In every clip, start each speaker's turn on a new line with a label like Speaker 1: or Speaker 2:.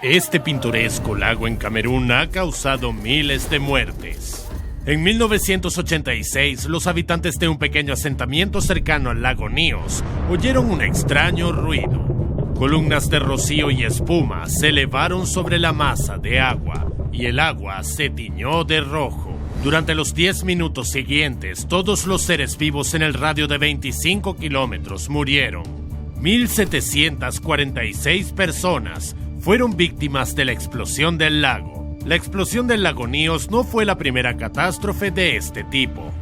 Speaker 1: Este pintoresco lago en Camerún ha causado miles de muertes. En 1986, los habitantes de un pequeño asentamiento cercano al lago Nyos oyeron un extraño ruido. Columnas de rocío y espuma se elevaron sobre la masa de agua y el agua se tiñó de rojo. Durante los 10 minutos siguientes, todos los seres vivos en el radio de 25 kilómetros murieron. 1,746 personas fueron víctimas de la explosión del lago. La explosión del lago Nyos no fue la primera catástrofe de este tipo.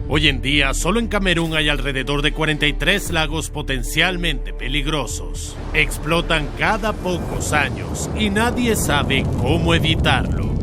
Speaker 1: Hoy en día, solo en Camerún hay alrededor de 43 lagos potencialmente peligrosos. Explotan cada pocos años y nadie sabe cómo evitarlo.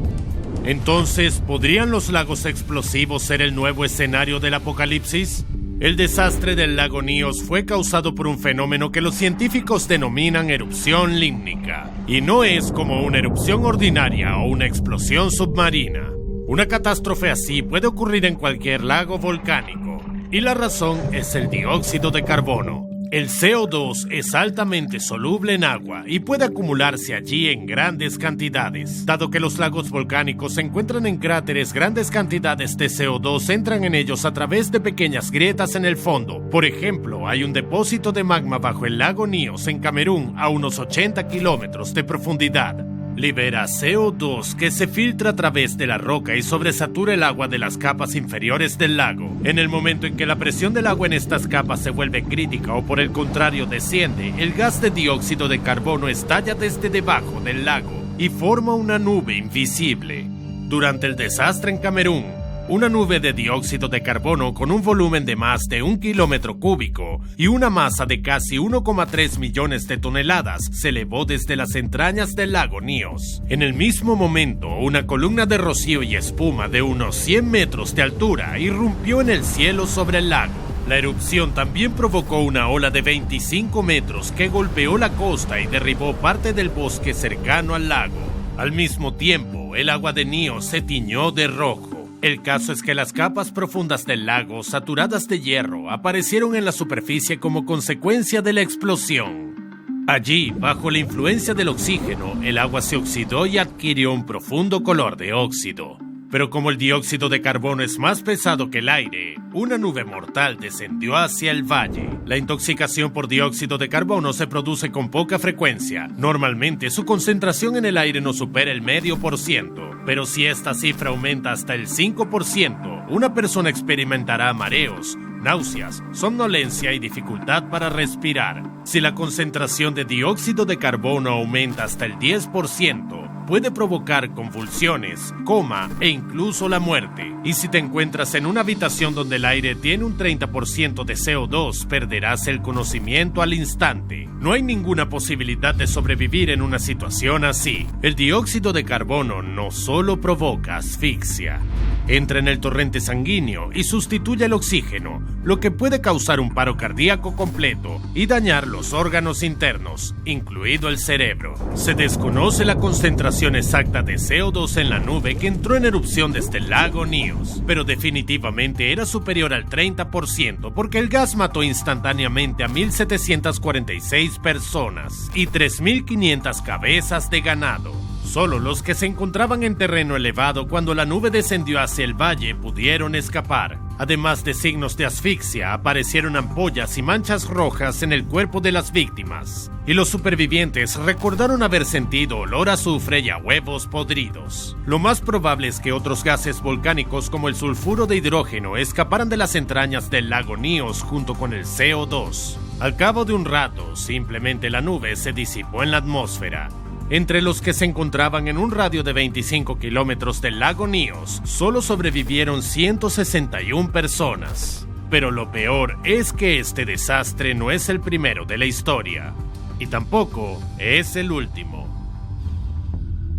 Speaker 1: Entonces, ¿podrían los lagos explosivos ser el nuevo escenario del apocalipsis? El desastre del lago Nyos fue causado por un fenómeno que los científicos denominan erupción límnica. Y no es como una erupción ordinaria o una explosión submarina. Una catástrofe así puede ocurrir en cualquier lago volcánico. Y la razón es el dióxido de carbono. El CO2 es altamente soluble en agua y puede acumularse allí en grandes cantidades. Dado que los lagos volcánicos se encuentran en cráteres, grandes cantidades de CO2 entran en ellos a través de pequeñas grietas en el fondo. Por ejemplo, hay un depósito de magma bajo el lago Nyos en Camerún a unos 80 kilómetros de profundidad. Libera CO2 que se filtra a través de la roca y sobresatura el agua de las capas inferiores del lago. En el momento en que la presión del agua en estas capas se vuelve crítica o por el contrario desciende, el gas de dióxido de carbono estalla desde debajo del lago y forma una nube invisible. Durante el desastre en Camerún, una nube de dióxido de carbono con un volumen de más de 1 kilómetro cúbico y una masa de casi 1,3 millones de toneladas se elevó desde las entrañas del lago Nyos. En el mismo momento, una columna de rocío y espuma de unos 100 metros de altura irrumpió en el cielo sobre el lago. La erupción también provocó una ola de 25 metros que golpeó la costa y derribó parte del bosque cercano al lago. Al mismo tiempo, el agua de Nyos se tiñó de rojo. El caso es que las capas profundas del lago, saturadas de hierro, aparecieron en la superficie como consecuencia de la explosión. Allí, bajo la influencia del oxígeno, el agua se oxidó y adquirió un profundo color de óxido. Pero como el dióxido de carbono es más pesado que el aire, una nube mortal descendió hacia el valle. La intoxicación por dióxido de carbono se produce con poca frecuencia. Normalmente su concentración en el aire no supera el 0,5%, pero si esta cifra aumenta hasta el 5%, una persona experimentará mareos, náuseas, somnolencia y dificultad para respirar. Si la concentración de dióxido de carbono aumenta hasta el 10%, puede provocar convulsiones, coma e incluso la muerte. Y si te encuentras en una habitación donde el aire tiene un 30% de CO2, perderás el conocimiento al instante. No hay ninguna posibilidad de sobrevivir en una situación así. El dióxido de carbono no solo provoca asfixia. Entra en el torrente sanguíneo y sustituye el oxígeno, lo que puede causar un paro cardíaco completo y dañar los órganos internos, incluido el cerebro. Se desconoce la concentración exacta de CO2 en la nube que entró en erupción desde el lago Nyos, pero definitivamente era superior al 30% porque el gas mató instantáneamente a 1,746 personas y 3,500 cabezas de ganado. Solo los que se encontraban en terreno elevado cuando la nube descendió hacia el valle pudieron escapar. Además de signos de asfixia, aparecieron ampollas y manchas rojas en el cuerpo de las víctimas. Y los supervivientes recordaron haber sentido olor a azufre y a huevos podridos. Lo más probable es que otros gases volcánicos como el sulfuro de hidrógeno escaparan de las entrañas del lago Nyos junto con el CO2. Al cabo de un rato, simplemente la nube se disipó en la atmósfera. Entre los que se encontraban en un radio de 25 kilómetros del lago Nyos, solo sobrevivieron 161 personas. Pero lo peor es que este desastre no es el primero de la historia. Y tampoco es el último.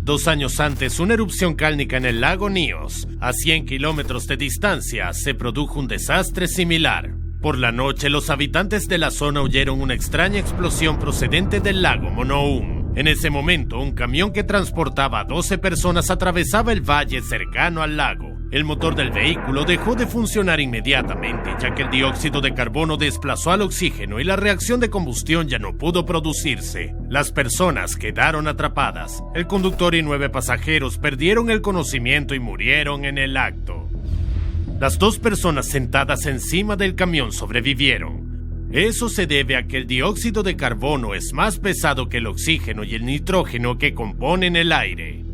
Speaker 1: 2 años antes, una erupción cálnica en el lago Nyos, a 100 kilómetros de distancia, se produjo un desastre similar. Por la noche, los habitantes de la zona oyeron una extraña explosión procedente del lago Monoum. En ese momento, un camión que transportaba a 12 personas atravesaba el valle cercano al lago. El motor del vehículo dejó de funcionar inmediatamente, ya que el dióxido de carbono desplazó al oxígeno y la reacción de combustión ya no pudo producirse. Las personas quedaron atrapadas. El conductor y 9 pasajeros perdieron el conocimiento y murieron en el acto. Las 2 personas sentadas encima del camión sobrevivieron. Eso se debe a que el dióxido de carbono es más pesado que el oxígeno y el nitrógeno que componen el aire.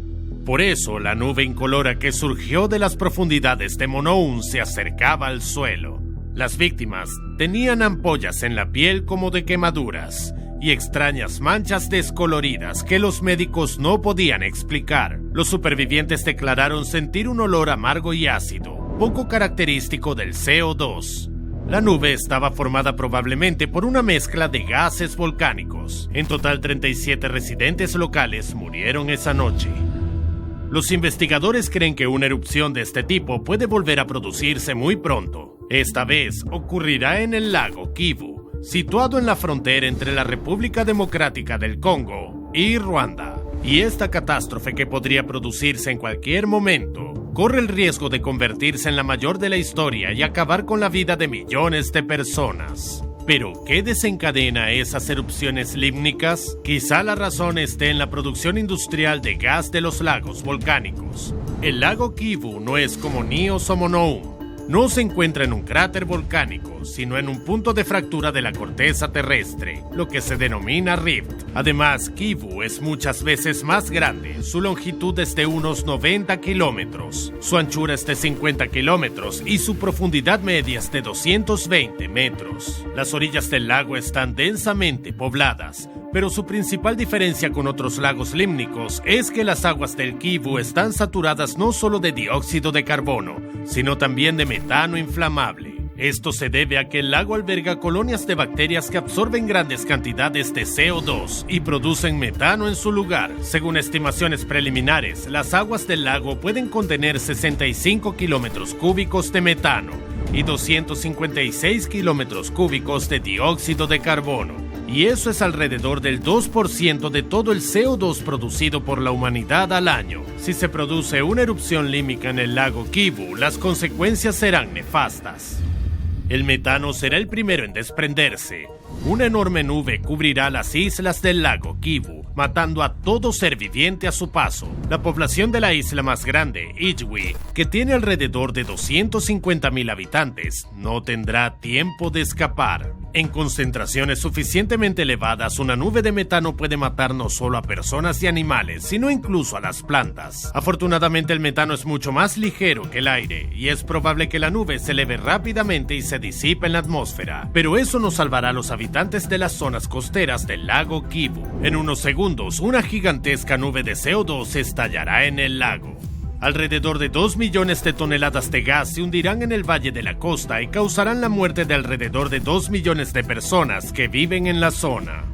Speaker 1: Por eso, la nube incolora que surgió de las profundidades de Monoun se acercaba al suelo. Las víctimas tenían ampollas en la piel como de quemaduras y extrañas manchas descoloridas que los médicos no podían explicar. Los supervivientes declararon sentir un olor amargo y ácido, poco característico del CO2. La nube estaba formada probablemente por una mezcla de gases volcánicos. En total, 37 residentes locales murieron esa noche. Los investigadores creen que una erupción de este tipo puede volver a producirse muy pronto. Esta vez ocurrirá en el lago Kivu, situado en la frontera entre la República Democrática del Congo y Ruanda. Y esta catástrofe, que podría producirse en cualquier momento, corre el riesgo de convertirse en la mayor de la historia y acabar con la vida de millones de personas. ¿Pero qué desencadena esas erupciones límnicas? Quizá la razón esté en la producción industrial de gas de los lagos volcánicos. El lago Kivu no es como Nios o Monoun. No se encuentra en un cráter volcánico, sino en un punto de fractura de la corteza terrestre, lo que se denomina rift. Además, Kivu es muchas veces más grande. Su longitud es de unos 90 kilómetros, su anchura es de 50 kilómetros y su profundidad media es de 220 metros. Las orillas del lago están densamente pobladas, pero su principal diferencia con otros lagos límnicos es que las aguas del Kivu están saturadas no solo de dióxido de carbono, sino también de metano inflamable. Esto se debe a que el lago alberga colonias de bacterias que absorben grandes cantidades de CO2 y producen metano en su lugar. Según estimaciones preliminares, las aguas del lago pueden contener 65 kilómetros cúbicos de metano y 256 kilómetros cúbicos de dióxido de carbono. Y eso es alrededor del 2% de todo el CO2 producido por la humanidad al año. Si se produce una erupción límnica en el lago Kivu, las consecuencias serán nefastas. El metano será el primero en desprenderse. Una enorme nube cubrirá las islas del lago Kivu, matando a todo ser viviente a su paso. La población de la isla más grande, Iqui, que tiene alrededor de 250,000 habitantes, no tendrá tiempo de escapar. En concentraciones suficientemente elevadas, una nube de metano puede matar no solo a personas y animales, sino incluso a las plantas. Afortunadamente, el metano es mucho más ligero que el aire, y es probable que la nube se eleve rápidamente y se disipe en la atmósfera. Pero eso no salvará a los habitantes de las zonas costeras del lago Kivu. En unos segundos, una gigantesca nube de CO2 estallará en el lago. Alrededor de 2 millones de toneladas de gas se hundirán en el valle de la costa y causarán la muerte de alrededor de 2 millones de personas que viven en la zona.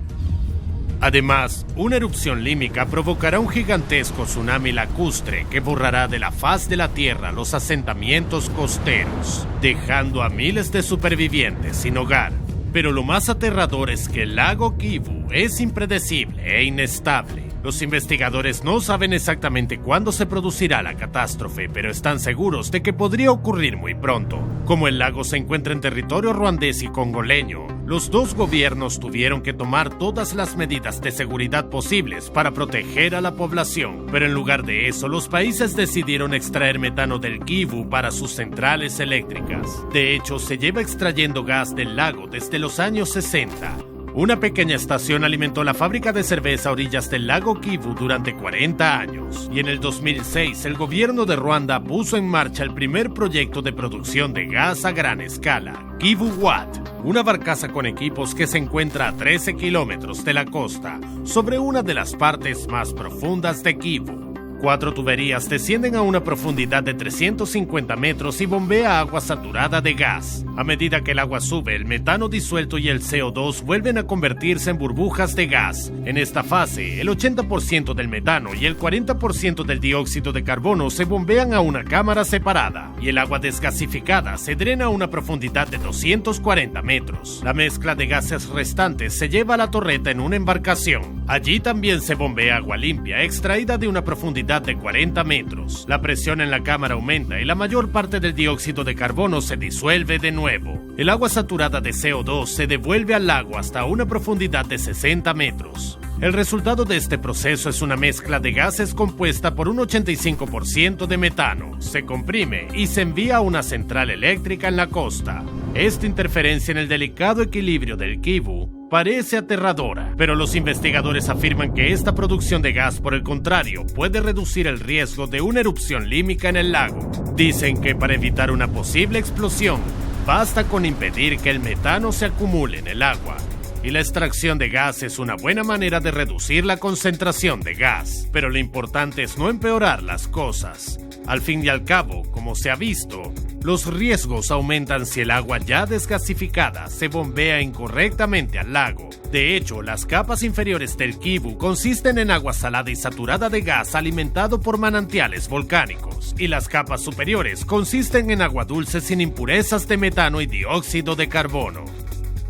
Speaker 1: Además, una erupción límica provocará un gigantesco tsunami lacustre que borrará de la faz de la tierra los asentamientos costeros, dejando a miles de supervivientes sin hogar. Pero lo más aterrador es que el lago Kivu es impredecible e inestable. Los investigadores no saben exactamente cuándo se producirá la catástrofe, pero están seguros de que podría ocurrir muy pronto. Como el lago se encuentra en territorio ruandés y congoleño, los dos gobiernos tuvieron que tomar todas las medidas de seguridad posibles para proteger a la población. Pero en lugar de eso, los países decidieron extraer metano del Kivu para sus centrales eléctricas. De hecho, se lleva extrayendo gas del lago desde los años 60. Una pequeña estación alimentó la fábrica de cerveza a orillas del lago Kivu durante 40 años. Y en el 2006, el gobierno de Ruanda puso en marcha el primer proyecto de producción de gas a gran escala, Kivu Watt, una barcaza con equipos que se encuentra a 13 kilómetros de la costa, sobre una de las partes más profundas de Kivu. 4 tuberías descienden a una profundidad de 350 metros y bombea agua saturada de gas. A medida que el agua sube, el metano disuelto y el CO2 vuelven a convertirse en burbujas de gas. En esta fase, el 80% del metano y el 40% del dióxido de carbono se bombean a una cámara separada, y el agua desgasificada se drena a una profundidad de 240 metros. La mezcla de gases restantes se lleva a la torreta en una embarcación. Allí también se bombea agua limpia, extraída de una profundidad profundidad de 40 metros. La presión en la cámara aumenta y la mayor parte del dióxido de carbono se disuelve de nuevo. El agua saturada de CO2 se devuelve al lago hasta una profundidad de 60 metros. El resultado de este proceso es una mezcla de gases compuesta por un 85% de metano. Se comprime y se envía a una central eléctrica en la costa. Esta interferencia en el delicado equilibrio del Kivu parece aterradora, pero los investigadores afirman que esta producción de gas, por el contrario, puede reducir el riesgo de una erupción límica en el lago. Dicen que para evitar una posible explosión, basta con impedir que el metano se acumule en el agua. Y la extracción de gas es una buena manera de reducir la concentración de gas. Pero lo importante es no empeorar las cosas. Al fin y al cabo, como se ha visto, los riesgos aumentan si el agua ya desgasificada se bombea incorrectamente al lago. De hecho, las capas inferiores del Kivu consisten en agua salada y saturada de gas alimentado por manantiales volcánicos, y las capas superiores consisten en agua dulce sin impurezas de metano y dióxido de carbono.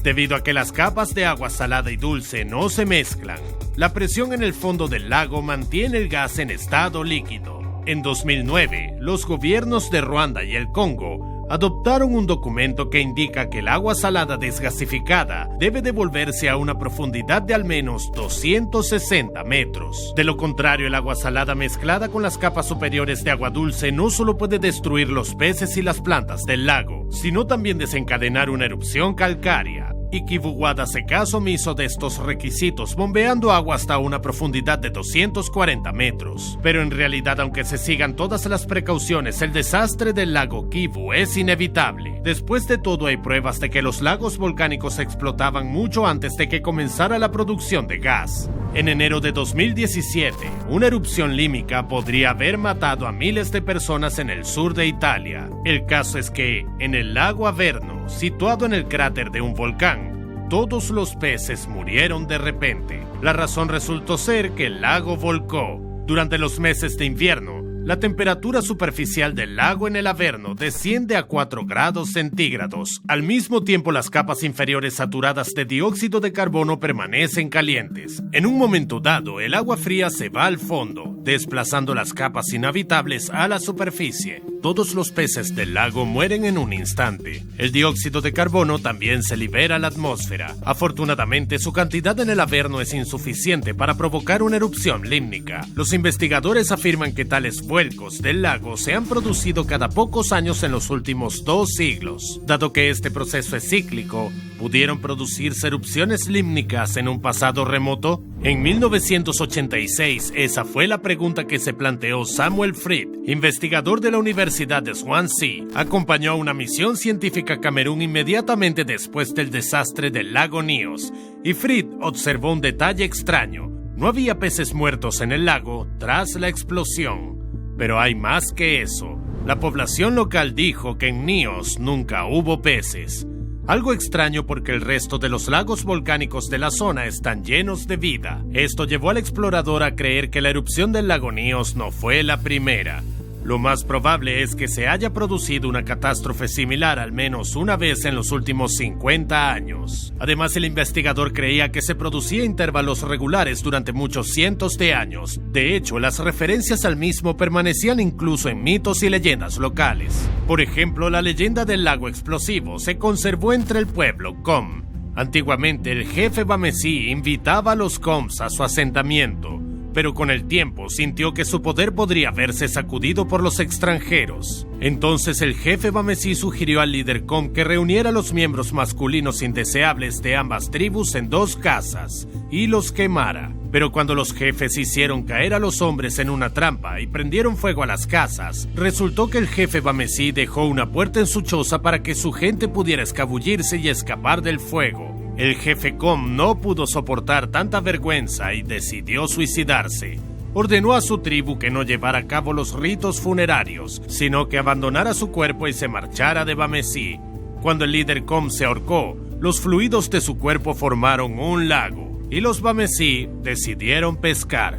Speaker 1: Debido a que las capas de agua salada y dulce no se mezclan, la presión en el fondo del lago mantiene el gas en estado líquido. En 2009, los gobiernos de Ruanda y el Congo adoptaron un documento que indica que el agua salada desgasificada debe devolverse a una profundidad de al menos 260 metros. De lo contrario, el agua salada mezclada con las capas superiores de agua dulce no solo puede destruir los peces y las plantas del lago, sino también desencadenar una erupción calcárea. Y Kivuguada hace caso omiso de estos requisitos, bombeando agua hasta una profundidad de 240 metros. Pero en realidad, aunque se sigan todas las precauciones, el desastre del lago Kivu es inevitable. Después de todo, hay pruebas de que los lagos volcánicos explotaban mucho antes de que comenzara la producción de gas. En enero de 2017, una erupción límica podría haber matado a miles de personas en el sur de Italia. El caso es que, en el lago Averno, situado en el cráter de un volcán, todos los peces murieron de repente. La razón resultó ser que el lago volcó. Durante los meses de invierno, la temperatura superficial del lago en el Averno desciende a 4 grados centígrados. Al mismo tiempo, las capas inferiores saturadas de dióxido de carbono permanecen calientes. En un momento dado, el agua fría se va al fondo, desplazando las capas inhabitables a la superficie. Todos los peces del lago mueren en un instante. El dióxido de carbono también se libera a la atmósfera. Afortunadamente, su cantidad en el Averno es insuficiente para provocar una erupción límnica. Los investigadores afirman que tales vuelcos del lago se han producido cada pocos años en los últimos 2 siglos. Dado que este proceso es cíclico, ¿pudieron producirse erupciones límnicas en un pasado remoto? En 1986, esa fue la pregunta que se planteó Samuel Fried, investigador de la Universidad de Swansea. Acompañó a una misión científica a Camerún inmediatamente después del desastre del lago Nyos, y Fried observó un detalle extraño. No había peces muertos en el lago tras la explosión. Pero hay más que eso. La población local dijo que en Nyos nunca hubo peces. Algo extraño porque el resto de los lagos volcánicos de la zona están llenos de vida. Esto llevó al explorador a creer que la erupción del lago Nyos no fue la primera. Lo más probable es que se haya producido una catástrofe similar al menos una vez en los últimos 50 años. Además, el investigador creía que se producía a intervalos regulares durante muchos cientos de años. De hecho, las referencias al mismo permanecían incluso en mitos y leyendas locales. Por ejemplo, la leyenda del lago explosivo se conservó entre el pueblo Com. Antiguamente, el jefe Bamesí invitaba a los Coms a su asentamiento, pero con el tiempo sintió que su poder podría verse sacudido por los extranjeros. Entonces el jefe Bamesí sugirió al líder Com que reuniera a los miembros masculinos indeseables de ambas tribus en 2 casas y los quemara. Pero cuando los jefes hicieron caer a los hombres en una trampa y prendieron fuego a las casas, resultó que el jefe Bamesí dejó una puerta en su choza para que su gente pudiera escabullirse y escapar del fuego. El jefe Com no pudo soportar tanta vergüenza y decidió suicidarse. Ordenó a su tribu que no llevara a cabo los ritos funerarios, sino que abandonara su cuerpo y se marchara de Bamesí. Cuando el líder Com se ahorcó, los fluidos de su cuerpo formaron un lago, y los Bamesí decidieron pescar.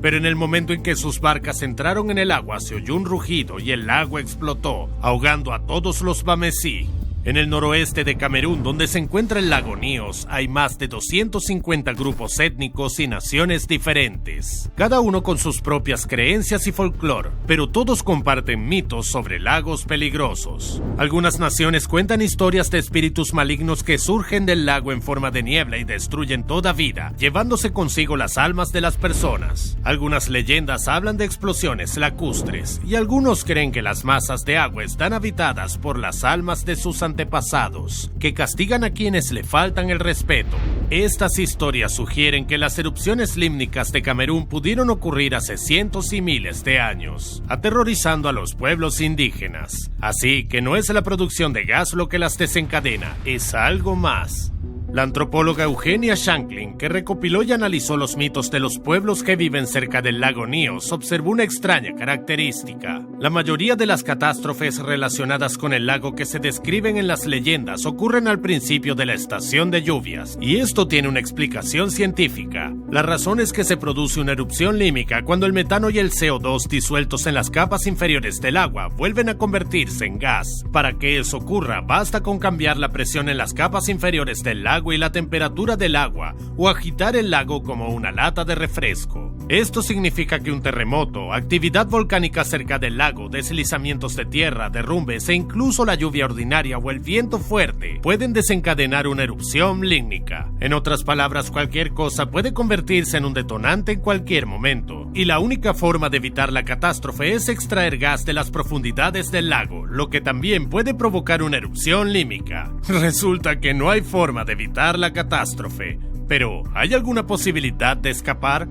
Speaker 1: Pero en el momento en que sus barcas entraron en el agua, se oyó un rugido y el lago explotó, ahogando a todos los Bamesí. En el noroeste de Camerún, donde se encuentra el lago Nyos, hay más de 250 grupos étnicos y naciones diferentes, cada uno con sus propias creencias y folclore, pero todos comparten mitos sobre lagos peligrosos. Algunas naciones cuentan historias de espíritus malignos que surgen del lago en forma de niebla y destruyen toda vida, llevándose consigo las almas de las personas. Algunas leyendas hablan de explosiones lacustres, y algunos creen que las masas de agua están habitadas por las almas de sus antepasados, que castigan a quienes le faltan el respeto. Estas historias sugieren que las erupciones límnicas de Camerún pudieron ocurrir hace cientos y miles de años, aterrorizando a los pueblos indígenas. Así que no es la producción de gas lo que las desencadena, es algo más. La antropóloga Eugenia Shanklin, que recopiló y analizó los mitos de los pueblos que viven cerca del lago Nyos, observó una extraña característica. La mayoría de las catástrofes relacionadas con el lago que se describen en las leyendas ocurren al principio de la estación de lluvias, y esto tiene una explicación científica. La razón es que se produce una erupción límica cuando el metano y el CO2 disueltos en las capas inferiores del agua vuelven a convertirse en gas. Para que eso ocurra, basta con cambiar la presión en las capas inferiores del lago y la temperatura del agua, o agitar el lago como una lata de refresco. Esto significa que un terremoto, actividad volcánica cerca del lago, deslizamientos de tierra, derrumbes e incluso la lluvia ordinaria o el viento fuerte pueden desencadenar una erupción lígnica. En otras palabras, cualquier cosa puede convertirse en un detonante en cualquier momento, y la única forma de evitar la catástrofe es extraer gas de las profundidades del lago, lo que también puede provocar una erupción límica. Resulta que no hay forma de evitar la catástrofe, pero ¿hay alguna posibilidad de escapar?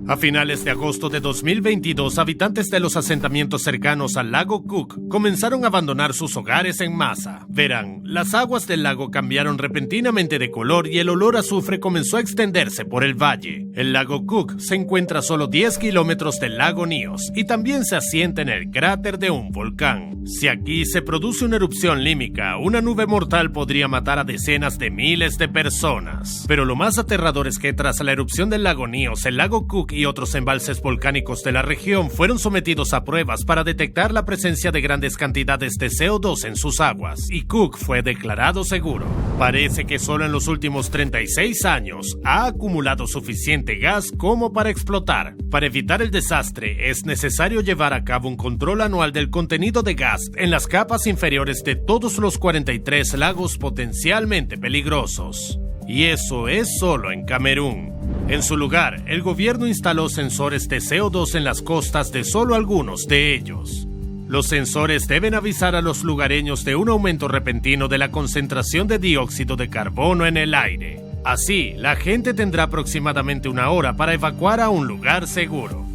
Speaker 1: A finales de agosto de 2022, habitantes de los asentamientos cercanos al lago Cook comenzaron a abandonar sus hogares en masa. Verán, las aguas del lago cambiaron repentinamente de color y el olor a azufre comenzó a extenderse por el valle. El lago Cook se encuentra a solo 10 kilómetros del lago Nyos y también se asienta en el cráter de un volcán. Si aquí se produce una erupción límica, una nube mortal podría matar a decenas de miles de personas. Pero lo más aterrador es que tras la erupción del lago Nyos, el lago Cook y otros embalses volcánicos de la región fueron sometidos a pruebas para detectar la presencia de grandes cantidades de CO2 en sus aguas, y Cook fue declarado seguro. Parece que solo en los últimos 36 años ha acumulado suficiente gas como para explotar. Para evitar el desastre, es necesario llevar a cabo un control anual del contenido de gas en las capas inferiores de todos los 43 lagos potencialmente peligrosos. Y eso es solo en Camerún. En su lugar, el gobierno instaló sensores de CO2 en las costas de solo algunos de ellos. Los sensores deben avisar a los lugareños de un aumento repentino de la concentración de dióxido de carbono en el aire. Así, la gente tendrá aproximadamente una hora para evacuar a un lugar seguro.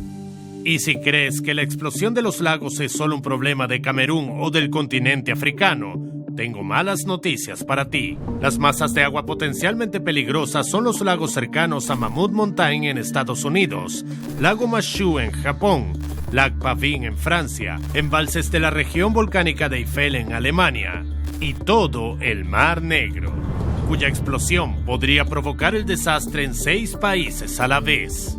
Speaker 1: Y si crees que la explosión de los lagos es solo un problema de Camerún o del continente africano, tengo malas noticias para ti. Las masas de agua potencialmente peligrosas son los lagos cercanos a Mammoth Mountain en Estados Unidos, Lago Mashu en Japón, Lac Pavin en Francia, embalses de la región volcánica de Eifel en Alemania y todo el Mar Negro, cuya explosión podría provocar el desastre en 6 países a la vez.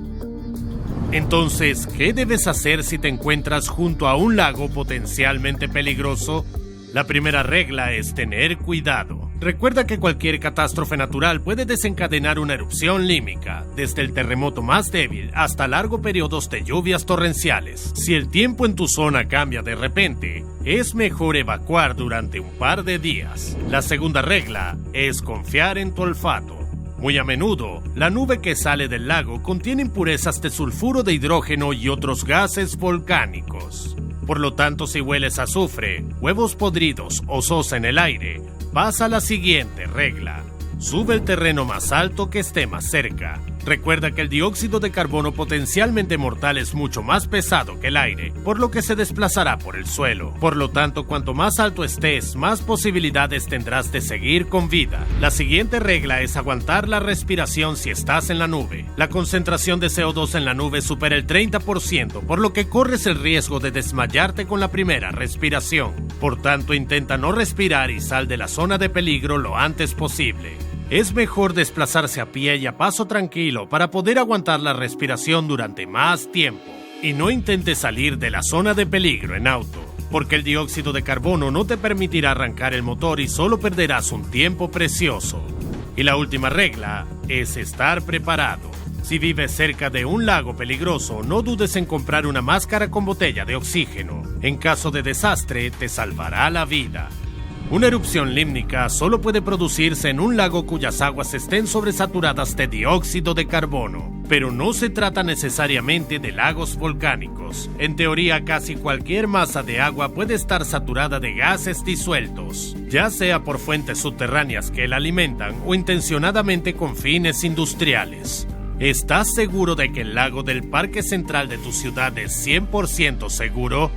Speaker 1: Entonces, ¿qué debes hacer si te encuentras junto a un lago potencialmente peligroso? La primera regla es tener cuidado. Recuerda que cualquier catástrofe natural puede desencadenar una erupción límica, desde el terremoto más débil hasta largos periodos de lluvias torrenciales. Si el tiempo en tu zona cambia de repente, es mejor evacuar durante un par de días. La segunda regla es confiar en tu olfato. Muy a menudo, la nube que sale del lago contiene impurezas de sulfuro de hidrógeno y otros gases volcánicos. Por lo tanto, si hueles azufre, huevos podridos o sosa en el aire, pasa la siguiente regla. Sube el terreno más alto que esté más cerca. Recuerda que el dióxido de carbono potencialmente mortal es mucho más pesado que el aire, por lo que se desplazará por el suelo. Por lo tanto, cuanto más alto estés, más posibilidades tendrás de seguir con vida. La siguiente regla es aguantar la respiración si estás en la nube. La concentración de CO2 en la nube supera el 30%, por lo que corres el riesgo de desmayarte con la primera respiración. Por tanto, intenta no respirar y sal de la zona de peligro lo antes posible. Es mejor desplazarse a pie y a paso tranquilo para poder aguantar la respiración durante más tiempo. Y no intentes salir de la zona de peligro en auto. porque el dióxido de carbono no te permitirá arrancar el motor y solo perderás un tiempo precioso. Y la última regla es estar preparado. Si vives cerca de un lago peligroso, no dudes en comprar una máscara con botella de oxígeno. En caso de desastre, te salvará la vida. Una erupción límnica solo puede producirse en un lago cuyas aguas estén sobresaturadas de dióxido de carbono, pero no se trata necesariamente de lagos volcánicos. En teoría, casi cualquier masa de agua puede estar saturada de gases disueltos, ya sea por fuentes subterráneas que la alimentan o intencionadamente con fines industriales. ¿Estás seguro de que el lago del Parque Central de tu ciudad es 100% seguro?